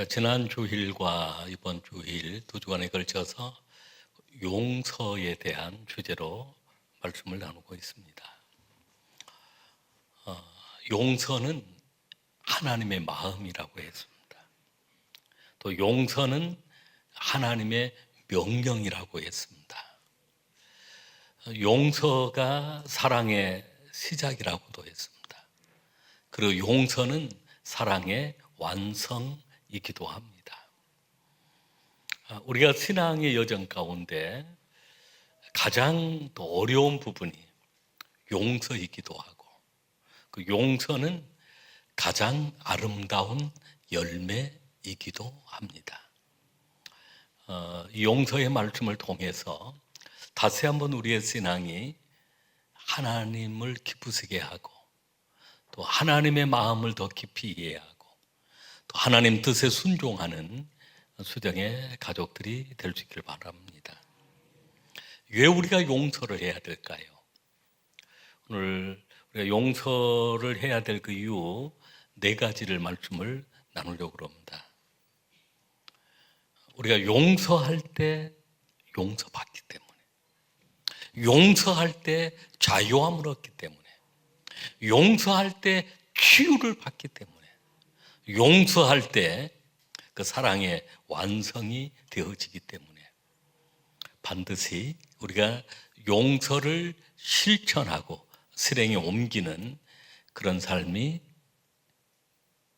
지난 주일과 이번 주일 두 주간에 걸쳐서 용서에 대한 주제로 말씀을 나누고 있습니다. 용서는 하나님의 마음이라고 했습니다. 또 용서는 하나님의 명령이라고 했습니다. 용서가 사랑의 시작이라고도 했습니다. 그리고 용서는 사랑의 완성이기도 합니다. 우리가 신앙의 여정 가운데 가장 더 어려운 부분이 용서이기도 하고, 그 용서는 가장 아름다운 열매이기도 합니다. 이 용서의 말씀을 통해서 다시 한번 우리의 신앙이 하나님을 기쁘시게 하고, 또 하나님의 마음을 더 깊이 이해하고, 또 하나님 뜻에 순종하는 수정의 가족들이 될 수 있기를 바랍니다. 왜 우리가 용서를 해야 될까요? 오늘 우리가 용서를 해야 될 그 이유 4가지를 말씀을 나누려고 합니다. 우리가 용서할 때 용서받기 때문에, 용서할 때 자유함을 얻기 때문에, 용서할 때 치유를 받기 때문에, 용서할 때 그 사랑의 완성이 되어지기 때문에 반드시 우리가 용서를 실천하고 실행에 옮기는 그런 삶이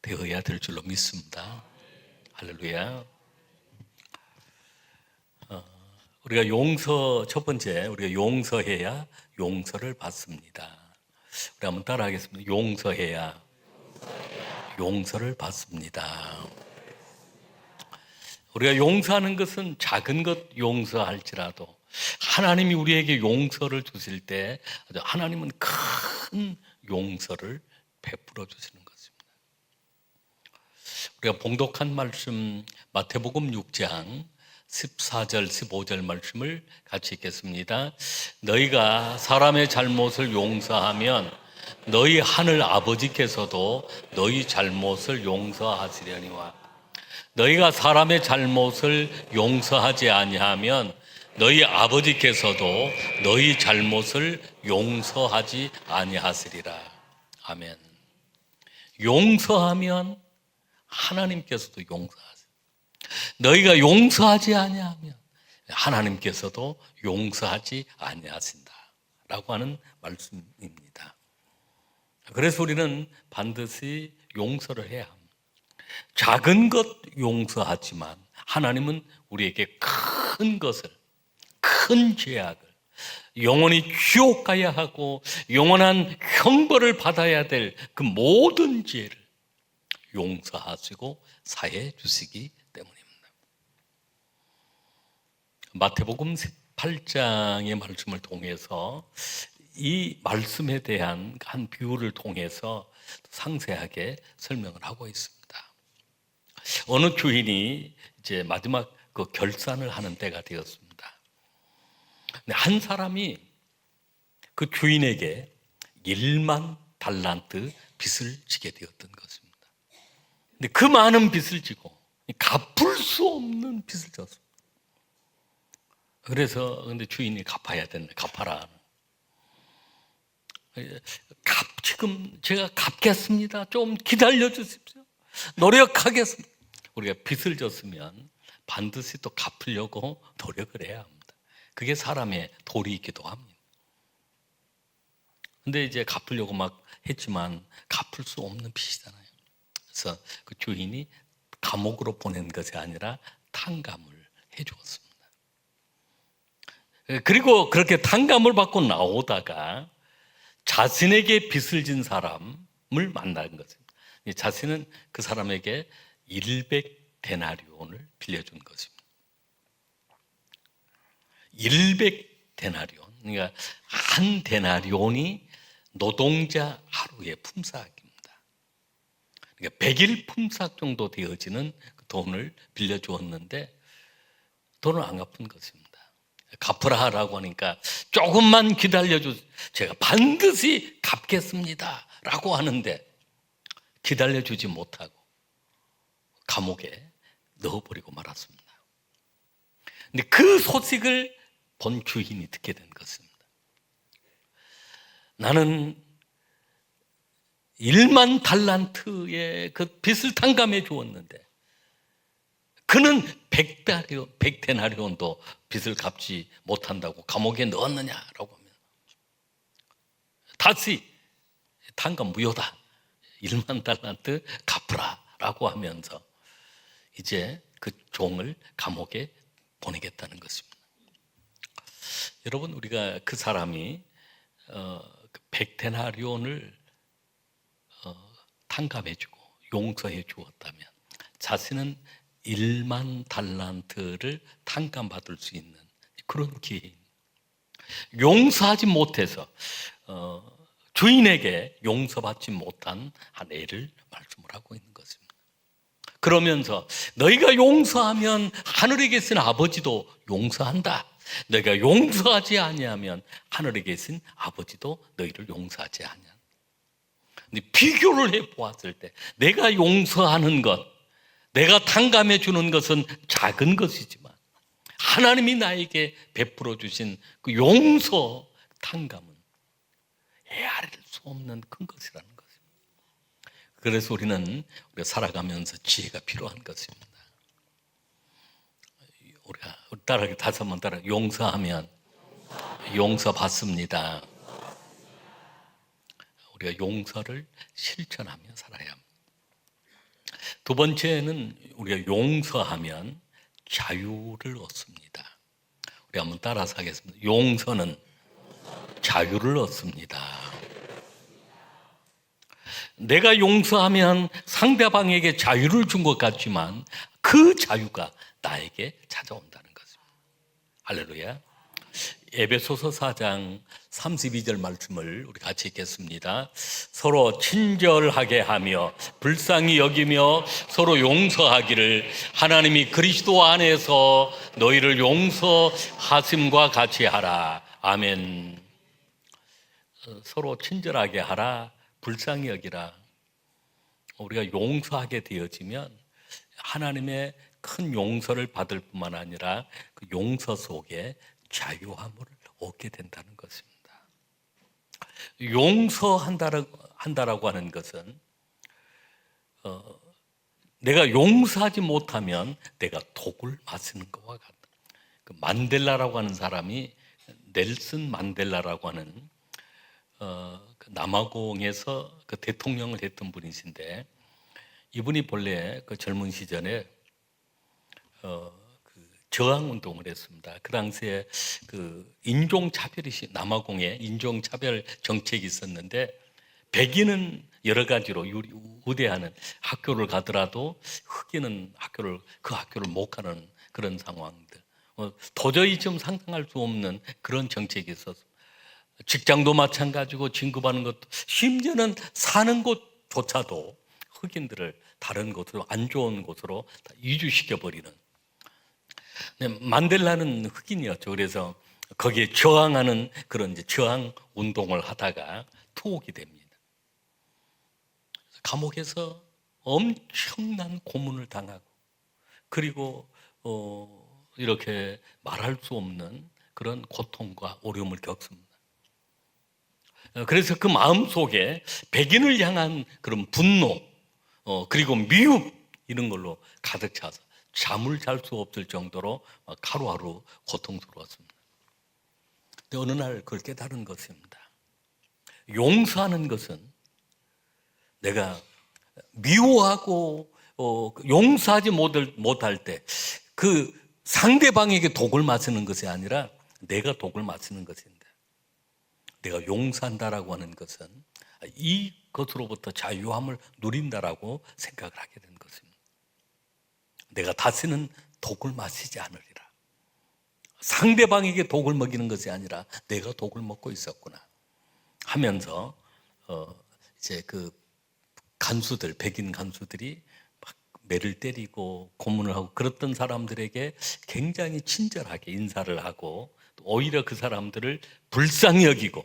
되어야 될 줄로 믿습니다. 할렐루야. 우리가 용서, 첫 번째, 우리가 용서해야 용서를 받습니다. 우리 한번 따라하겠습니다. 용서해야 용서를 받습니다. 우리가 용서하는 것은 작은 것 용서할지라도 하나님이 우리에게 용서를 주실 때 하나님은 큰 용서를 베풀어 주시는 것입니다. 우리가 봉독한 말씀 마태복음 6장 14절 15절 말씀을 같이 읽겠습니다. 너희가 사람의 잘못을 용서하면 너희 하늘 아버지께서도 너희 잘못을 용서하시려니와 너희가 사람의 잘못을 용서하지 아니하면 너희 아버지께서도 너희 잘못을 용서하지 아니하시리라. 아멘. 용서하면 하나님께서도 용서하세요. 너희가 용서하지 아니하면 하나님께서도 용서하지 아니하신다라고 하는 말씀입니다. 그래서 우리는 반드시 용서를 해야 합니다. 작은 것 용서하지만 하나님은 우리에게 큰 것을, 큰 죄악을, 영원히 지옥 가야 하고 영원한 형벌을 받아야 될 그 모든 죄를 용서하시고 사해 주시기 때문입니다. 마태복음 18장의 말씀을 통해서 이 말씀에 대한 한 비유를 통해서 상세하게 설명을 하고 있습니다. 어느 주인이 이제 마지막 그 결산을 하는 때가 되었습니다. 근데 한 사람이 그 주인에게 1만 달란트 빚을 지게 되었던 것입니다. 근데 그 많은 빚을 지고 갚을 수 없는 빚을 졌습니다. 그래서 근데 주인이 갚아야 된다. 갚아라. 지금 제가 갚겠습니다. 좀 기다려 주십시오. 노력하겠습니다. 우리가 빚을 졌으면 반드시 또 갚으려고 노력을 해야 합니다. 그게 사람의 도리이기도 합니다. 근데 이제 갚으려고 막 했지만 갚을 수 없는 빚이잖아요. 그래서 그 주인이 감옥으로 보낸 것이 아니라 탕감을 해 주었습니다. 그리고 그렇게 탕감을 받고 나오다가 자신에게 빚을 진 사람을 만난 것입니다. 자신은 그 사람에게 100데나리온을 빌려준 것입니다. 100데나리온, 그러니까 한 데나리온이 노동자 하루의 품삯입니다. 그러니까 100일 품삯 정도 되어지는 그 돈을 빌려주었는데 돈을 안 갚은 것입니다. 갚으라라고 하니까 조금만 기다려주세요. 제가 반드시 갚겠습니다 라고 하는데 기다려주지 못하고 감옥에 넣어버리고 말았습니다. 근데 그 소식을 본 주인이 듣게 된 것입니다. 나는 1만 달란트의 그 빚을 탕감해 주었는데 그는 100데나리온도 빚을 갚지 못한다고 감옥에 넣었느냐라고 하면 다시 탕감 무효다. 1만 달란트 갚으라 라고 하면서 이제 그 종을 감옥에 보내겠다는 것입니다. 여러분, 우리가 그 사람이 100데나리온을 탕감해주고 용서해 주었다면 자신은 1만 달란트를 탕감받을 수 있는 그런 기회입니다. 용서하지 못해서 주인에게 용서받지 못한 한 애를 말씀을 하고 있는 것입니다. 그러면서 너희가 용서하면 하늘에 계신 아버지도 용서한다. 너희가 용서하지 아니하면 하늘에 계신 아버지도 너희를 용서하지 아니한다. 근데 비교를 해 보았을 때 내가 용서하는 것, 내가 탕감해 주는 것은 작은 것이지만 하나님이 나에게 베풀어 주신 그 용서 탕감은 헤아릴 수 없는 큰 것이라는 것입니다. 그래서 우리가 살아가면서 지혜가 필요한 것입니다. 우리가 따라하기 5번 따라 용서하면 용서받습니다. 우리가 용서를 실천하며 살아야 합니다. 두 번째는 우리가 용서하면 자유를 얻습니다. 우리 한번 따라서 하겠습니다. 용서는 자유를 얻습니다. 내가 용서하면 상대방에게 자유를 준 것 같지만 그 자유가 나에게 찾아온다는 것입니다. 할렐루야. 에베소서 4장 32절 말씀을 우리 같이 읽겠습니다. 서로 친절하게 하며 불쌍히 여기며 서로 용서하기를 하나님이 그리스도 안에서 너희를 용서하심과 같이 하라. 아멘. 서로 친절하게 하라, 불쌍히 여기라. 우리가 용서하게 되어지면 하나님의 큰 용서를 받을 뿐만 아니라 그 용서 속에 자유함을 얻게 된다는 것입니다. 용서한다라고 하는 것은 내가 용서하지 못하면 내가 독을 마시는 것과 같다. 그 만델라라고 하는 사람이 넬슨 만델라라고 하는 그 남아공에서 그 대통령을 했던 분이신데 이분이 본래 그 젊은 시절에 저항 운동을 했습니다. 그 당시에 그 인종차별이 남아공에 인종차별 정책이 있었는데 백인은 여러 가지로 우대하는 학교를 가더라도 흑인은 그 학교를 못 가는 그런 상황들. 도저히 좀 상상할 수 없는 그런 정책이 있었습니다. 직장도 마찬가지고 진급하는 것도 심지어는 사는 곳조차도 흑인들을 다른 곳으로 안 좋은 곳으로 다 이주시켜버리는. 만델라는 흑인이었죠. 그래서 거기에 저항하는 그런 이제 저항 운동을 하다가 투옥이 됩니다. 감옥에서 엄청난 고문을 당하고 그리고 이렇게 말할 수 없는 그런 고통과 어려움을 겪습니다. 그래서 그 마음 속에 백인을 향한 그런 분노 그리고 미움 이런 걸로 가득 차서 잠을 잘 수 없을 정도로 하루하루 고통스러웠습니다. 근데 어느 날 그걸 깨달은 것입니다. 용서하는 것은 내가 미워하고 용서하지 못할 때 그 상대방에게 독을 마시는 것이 아니라 내가 독을 마시는 것인데 내가 용서한다라고 하는 것은 이것으로부터 자유함을 누린다라고 생각을 하게 된 것입니다. 내가 다시는 독을 마시지 않으리라. 상대방에게 독을 먹이는 것이 아니라 내가 독을 먹고 있었구나 하면서 이제 그 간수들, 백인 간수들이 막 매를 때리고 고문을 하고 그랬던 사람들에게 굉장히 친절하게 인사를 하고 오히려 그 사람들을 불쌍히 여기고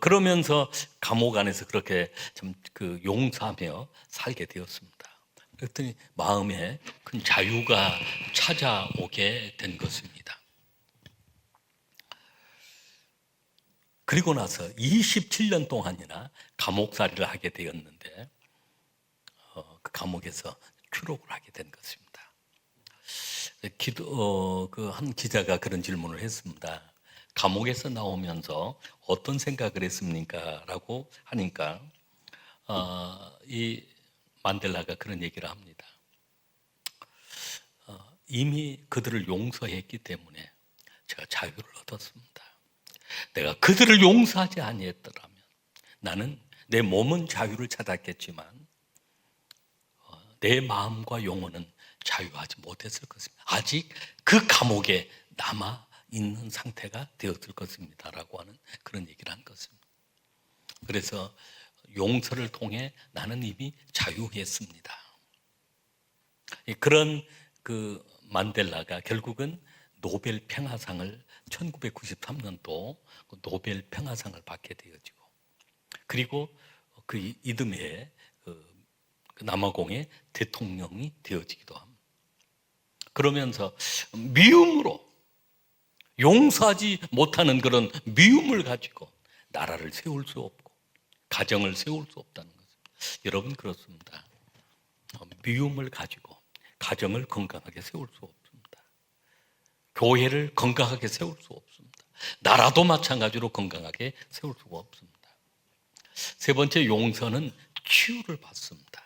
그러면서 감옥 안에서 그렇게 참 그 용서하며 살게 되었습니다. 그랬더니 마음에 큰 자유가 찾아오게 된 것입니다. 그리고 나서 27년 동안이나 감옥살이를 하게 되었는데 그 감옥에서 추록을 하게 된 것입니다. 한 기자가 그런 질문을 했습니다. 감옥에서 나오면서 어떤 생각을 했습니까? 라고 하니까 이 만델라가 그런 얘기를 합니다. 이미 그들을 용서했기 때문에 제가 자유를 얻었습니다. 내가 그들을 용서하지 아니했더라면 나는 내 몸은 자유를 찾았겠지만 내 마음과 영혼은 자유하지 못했을 것입니다. 아직 그 감옥에 남아 있는 상태가 되었을 것입니다. 라고 하는 그런 얘기를 한 것입니다. 그래서 용서를 통해 나는 이미 자유했습니다. 그런 그 만델라가 결국은 노벨 평화상을 1993년도 노벨 평화상을 받게 되어지고, 그리고 그 이듬해에 그 남아공의 대통령이 되어지기도 합니다. 그러면서 미움으로, 용서하지 못하는 그런 미움을 가지고 나라를 세울 수 없고 가정을 세울 수 없다는 것입니다. 여러분, 그렇습니다. 미움을 가지고 가정을 건강하게 세울 수 없습니다. 교회를 건강하게 세울 수 없습니다. 나라도 마찬가지로 건강하게 세울 수가 없습니다. 세 번째, 용서는 치유를 받습니다.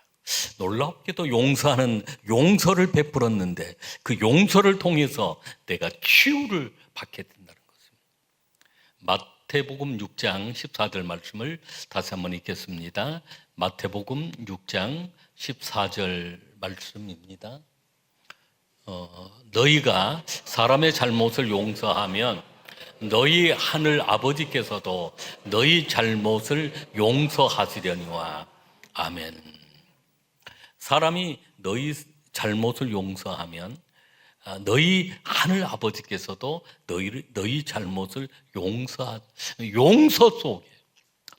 놀랍게도 용서를 베풀었는데 그 용서를 통해서 내가 치유를 받게 된다는 것입니다. 마태복음 6장 14절 말씀을 다시 한번 읽겠습니다. 마태복음 6장 14절 말씀입니다. 너희가 사람의 잘못을 용서하면 너희 하늘 아버지께서도 너희 잘못을 용서하시려니와. 아멘. 사람이 너희 잘못을 용서하면 너희 하늘 아버지께서도 너희 잘못을 용서 속에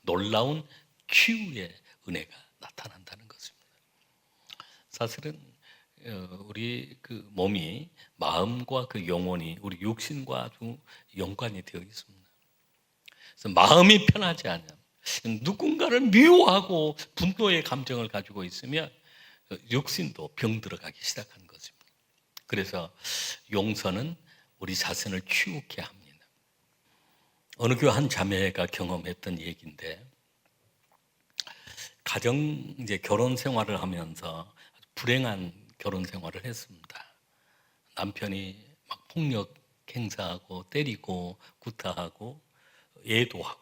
놀라운 치유의 은혜가 나타난다는 것입니다. 사실은 우리 그 몸이 마음과 그 영혼이 우리 육신과 아주 연관이 되어 있습니다. 그래서 마음이 편하지 않으면, 누군가를 미워하고 분노의 감정을 가지고 있으면 육신도 병들어가기 시작하는 것입니다. 그래서 용서는 우리 자신을 치유케 합니다. 어느 교회 한 자매가 경험했던 얘기인데, 이제 결혼 생활을 하면서 불행한 결혼 생활을 했습니다. 남편이 막 폭력 행사하고 때리고 구타하고 애도하고,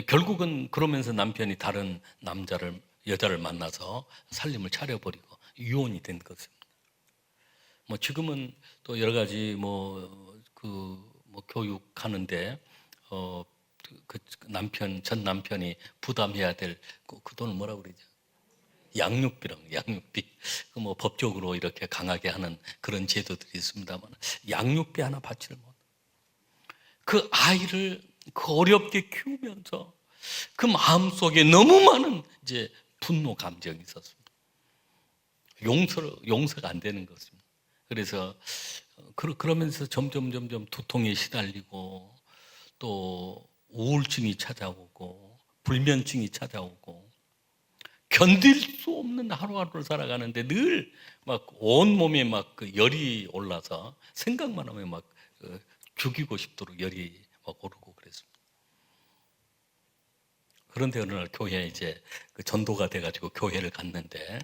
결국은 그러면서 남편이 다른 여자를 만나서 살림을 차려버리고 이혼이 된 것입니다. 지금은 또 여러 가지 교육하는데 전 남편이 부담해야 될 그 돈을 뭐라고 그러죠? 양육비. 법적으로 이렇게 강하게 하는 그런 제도들이 있습니다만, 양육비 하나 받지를 못. 그 아이를 어렵게 키우면서 그 마음 속에 너무 많은 이제 분노 감정이 있었습니다. 용서가 안 되는 것입니다. 그래서 그러면서 점점 두통에 시달리고 또 우울증이 찾아오고 불면증이 찾아오고 견딜 수 없는 하루하루를 살아가는데 늘 막 온몸에 막 그 열이 올라서 생각만 하면 막 죽이고 싶도록 열이 막 오르고 그랬습니다. 그런데 어느 날 교회에 이제 전도가 돼가지고 교회를 갔는데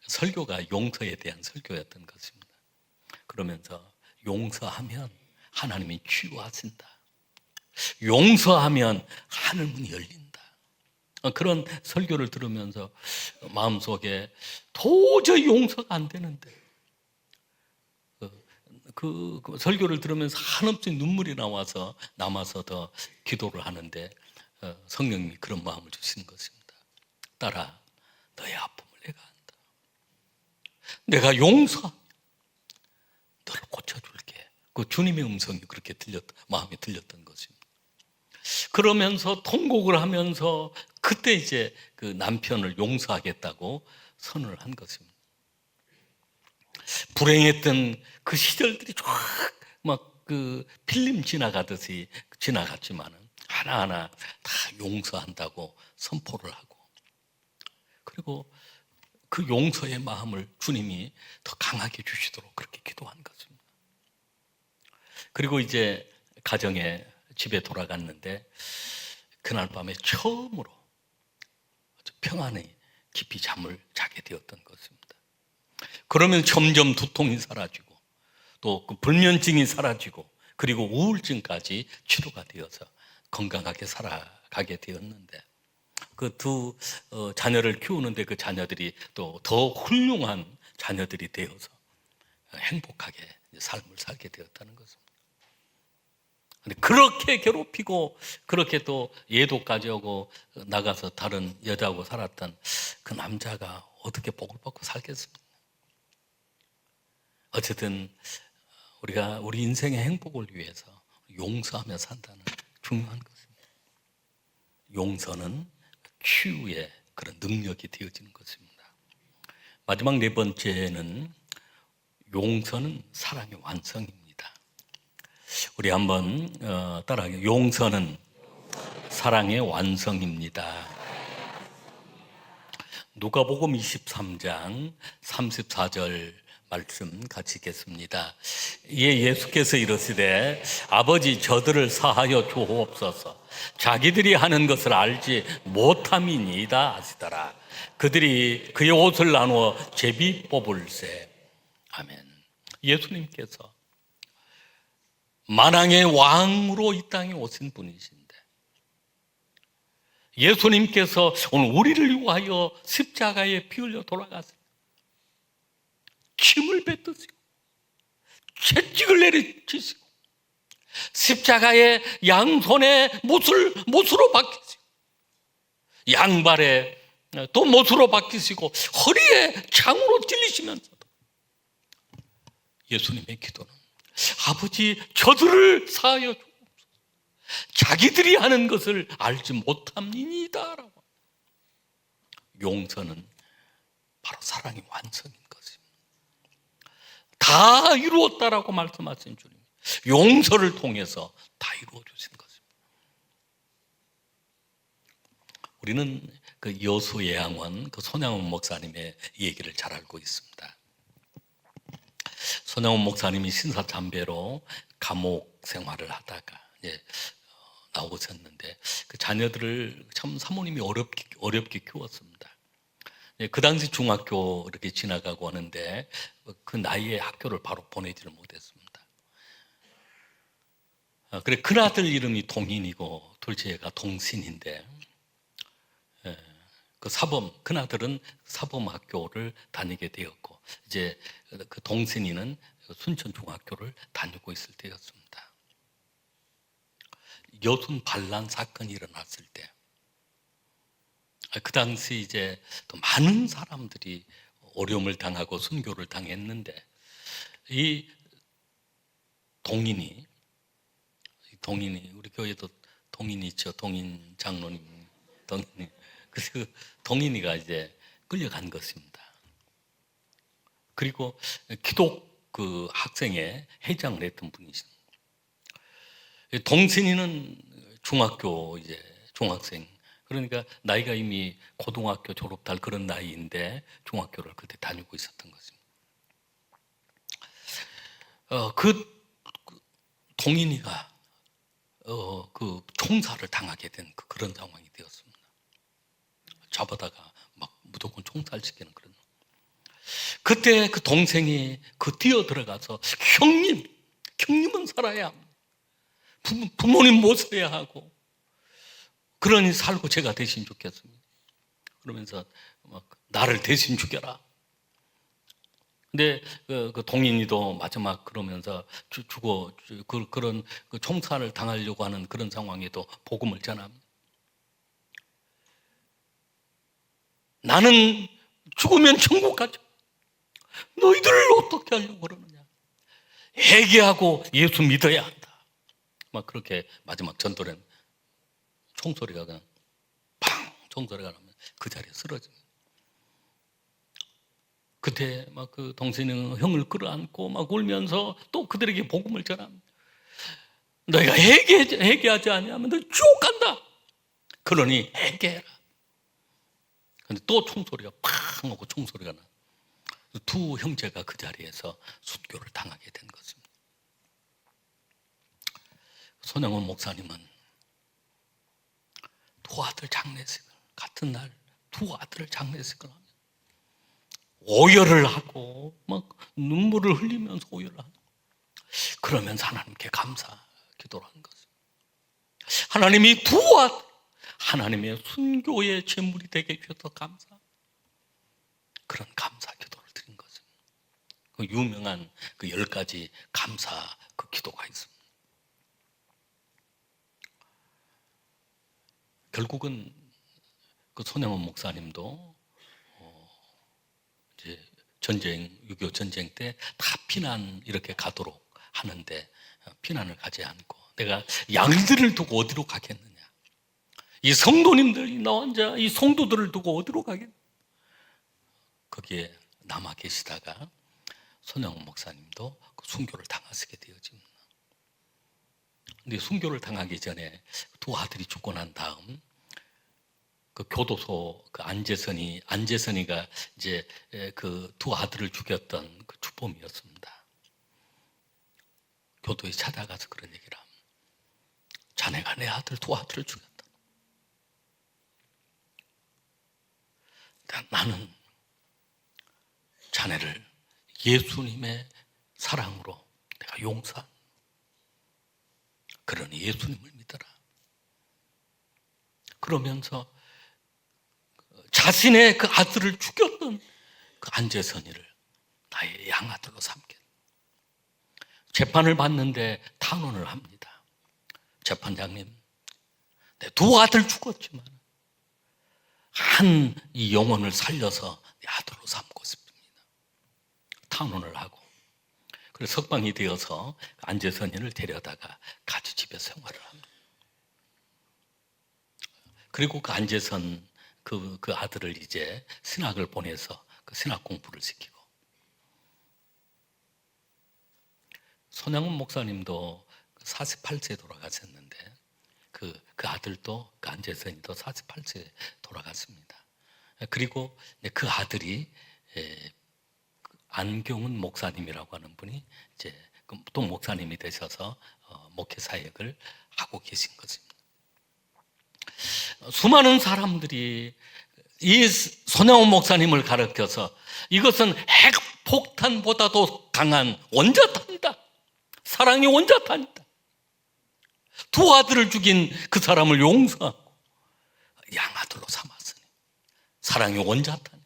설교가 용서에 대한 설교였던 것입니다. 그러면서 용서하면 하나님이 치유하신다. 용서하면 하늘문이 열린다. 그런 설교를 들으면서 마음속에 도저히 용서가 안 되는데 그 설교를 들으면서 한없이 눈물이 남아서 더 기도를 하는데 성령님이 그런 마음을 주시는 것입니다. 딸아, 너의 아픔을 내가 안다. 내가 용서하면 너를 고쳐줄게. 그 주님의 음성이 그렇게 마음에 들렸던 것입니다. 그러면서 통곡을 하면서 그때 이제 그 남편을 용서하겠다고 선언을 한 것입니다. 불행했던 그 시절들이 쫙 막 그 필름 지나가듯이 지나갔지만은 하나하나 다 용서한다고 선포를 하고, 그리고 그 용서의 마음을 주님이 더 강하게 주시도록 그렇게 기도한 것입니다. 그리고 이제 가정에 집에 돌아갔는데 그날 밤에 처음으로 아주 평안히 깊이 잠을 자게 되었던 것입니다. 그러면 점점 두통이 사라지고 또 그 불면증이 사라지고 그리고 우울증까지 치료가 되어서 건강하게 살아가게 되었는데, 그 두 자녀를 키우는데 그 자녀들이 또 더 훌륭한 자녀들이 되어서 행복하게 삶을 살게 되었다는 것입니다. 근데 그렇게 괴롭히고 그렇게 또 예도까지 오고 나가서 다른 여자하고 살았던 그 남자가 어떻게 복을 받고 살겠습니까? 어쨌든 우리가 우리 인생의 행복을 위해서 용서하며 산다는 중요한 것입니다. 용서는 치유의 그런 능력이 되어지는 것입니다. 마지막 네 번째는 용서는 사랑의 완성입니다. 우리 한번 따라하게. 용서는 사랑의 완성입니다. 누가복음 23장 34절 말씀 같이 읽겠습니다. 이에 예수께서 이르시되 아버지 저들을 사하여 주옵소서. 자기들이 하는 것을 알지 못함이니이다 하시더라. 그들이 그의 옷을 나누어 제비 뽑을세. 아멘. 예수님께서 만왕의 왕으로 이 땅에 오신 분이신데, 예수님께서 오늘 우리를 위하여 십자가에 피 흘려 돌아가셨습니다. 침을 뱉으시고 채찍을 내리치시고 십자가에 양손에 못으로 박히시고 양발에 또 못으로 박히시고 허리에 창으로 찔리시면서도 예수님의 기도는 아버지 저들을 사하여 주옵소서. 자기들이 하는 것을 알지 못함이니이다 라고. 용서는 바로 사랑의 완성인 것입니다. 다 이루었다라고 말씀하신 주님, 용서를 통해서 다 이루어 주신 것입니다. 우리는 그 여수예양원 그 손양원 목사님의 얘기를 잘 알고 있습니다. 손양원 목사님이 신사참배로 감옥 생활을 하다가 나오셨는데 그 자녀들을 참 사모님이 어렵게 키웠습니다. 그 당시 중학교 이렇게 지나가고 하는데 그 나이에 학교를 바로 보내지를 못했습니다. 그래 큰아들 이름이 동인이고 둘째가 동신인데, 그 큰아들은 사범학교를 다니게 되었고 이제 그 동신이는 순천중학교를 다니고 있을 때였습니다. 여순 반란 사건이 일어났을 때 그 당시 이제 또 많은 사람들이 어려움을 당하고 순교를 당했는데 이 동인이 우리 교회도 동인이 있죠. 동인 장로님, 그래서 그 동인이가 이제 끌려간 것입니다. 그리고 기독 그 학생회 회장을 했던 분이십니다. 동신이는 중학교 중학생, 그러니까 나이가 이미 고등학교 졸업할 그런 나이인데 중학교를 그때 다니고 있었던 것입니다. 그 동인이가 그 총살을 당하게 된 그런 상황이 되었습니다. 잡아다가 막 무조건 총살시키는 그런. 그때 그 동생이 뛰어 들어가서 형님은 살아야 합니다. 부모님 모셔야 하고 그러니 살고 제가 대신 죽겠습니다. 그러면서 막 나를 대신 죽여라. 근데 그 동인이도 마지막 그러면서 그런 그 총살을 당하려고 하는 그런 상황에도 복음을 전합니다. 나는 죽으면 천국 가죠. 너희들을 어떻게 하려고 그러느냐. 회개하고 예수 믿어야 한다. 막 그렇게 마지막 전도는 총소리가 그냥 팡 총소리가 나면 그 자리에 쓰러집니다. 그때 막 그 동생이 형을 끌어안고 막 울면서 또 그들에게 복음을 전합니다. 너희가 회개하지 아니하면 너 지옥 간다. 그러니 회개해라. 근데 또 총소리가 팍 하고 총소리가 나. 두 형제가 그 자리에서 순교를 당하게 된 것입니다. 손영원 목사님은 두 아들 장례식을 같은 날 두 아들을 장례식을 하면 오열을 하고 막 눈물을 흘리면서 오열을 하고 그러면서 하나님께 감사 기도를 하는 것입니다. 하나님이 두 아들 하나님의 순교의 제물이 되게 해주셔서 감사, 그런 감사 기도를 드린 것입니다. 그 유명한 그 10가지 감사 그 기도가 있습니다. 결국은 그 손영원 목사님도 이제 전쟁, 6.25 전쟁 때 다 피난 이렇게 가도록 하는데 피난을 가지 않고 내가 양들을 두고 어디로 가겠느냐, 이 성도님들이 나 혼자 이 성도들을 두고 어디로 가겠느냐, 거기에 남아 계시다가 손영원 목사님도 그 순교를 당하시게 되어집니다. 근데 순교를 당하기 전에 두 아들이 죽고 난 다음 그 교도소 그 안재선이가 이제 그 두 아들을 죽였던 그 주범이었습니다. 교도에 찾아가서 그런 얘기를 합니다. 자네가 내 아들 두 아들을 죽였다. 나는 자네를 예수님의 사랑으로 내가 용서한, 그러니 예수님을 믿어라. 그러면서 자신의 그 아들을 죽였던 그 안재선이를 나의 양아들로 삼겠다. 재판을 받는데 탄원을 합니다. 재판장님, 내 두 아들 죽었지만 한 이 영혼을 살려서 내 아들로 삼고 싶습니다. 탄원을 하고, 그래서 석방이 되어서 안재선이를 데려다가 같이 집에 생활을 합니다. 그리고 그 안재선 그 아들을 이제 신학을 보내서 그 신학 공부를 시키고, 손양훈 목사님도 48세에 돌아가셨는데 그 아들도, 그 안재선이도 48세에 돌아갔습니다. 그리고 그 아들이 안경훈 목사님이라고 하는 분이 이제 또 목사님이 되셔서 목회 사역을 하고 계신 것입니다. 수많은 사람들이 이 손양훈 목사님을 가르쳐서 이것은 핵폭탄보다도 강한 원자탄이다, 사랑의 원자탄이다, 두 아들을 죽인 그 사람을 용서하고 양아들로 삼았으니 사랑의 원자탄.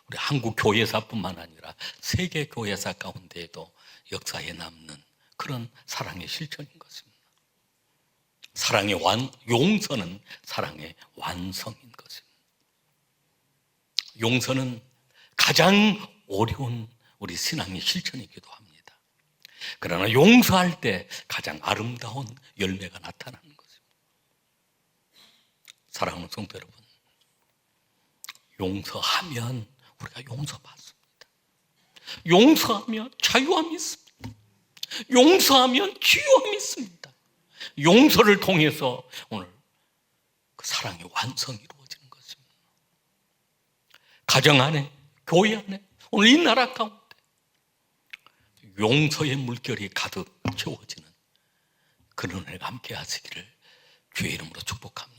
우리 한국 교회사뿐만 아니라 세계 교회사 가운데에도 역사에 남는 그런 사랑의 실천인 것입니다. 사랑의 용서는 사랑의 완성인 것입니다. 용서는 가장 어려운 우리 신앙의 실천이기도 합니다. 그러나 용서할 때 가장 아름다운 열매가 나타나는 것입니다. 사랑하는 성도 여러분, 용서하면 우리가 용서받습니다. 용서하면 자유함이 있습니다. 용서하면 치유함이 있습니다. 용서를 통해서 오늘 그 사랑의 완성이 이루어지는 것입니다. 가정 안에, 교회 안에, 오늘 이 나라 가운데 용서의 물결이 가득 채워지는 그런 은혜가 함께 하시기를 주의 이름으로 축복합니다.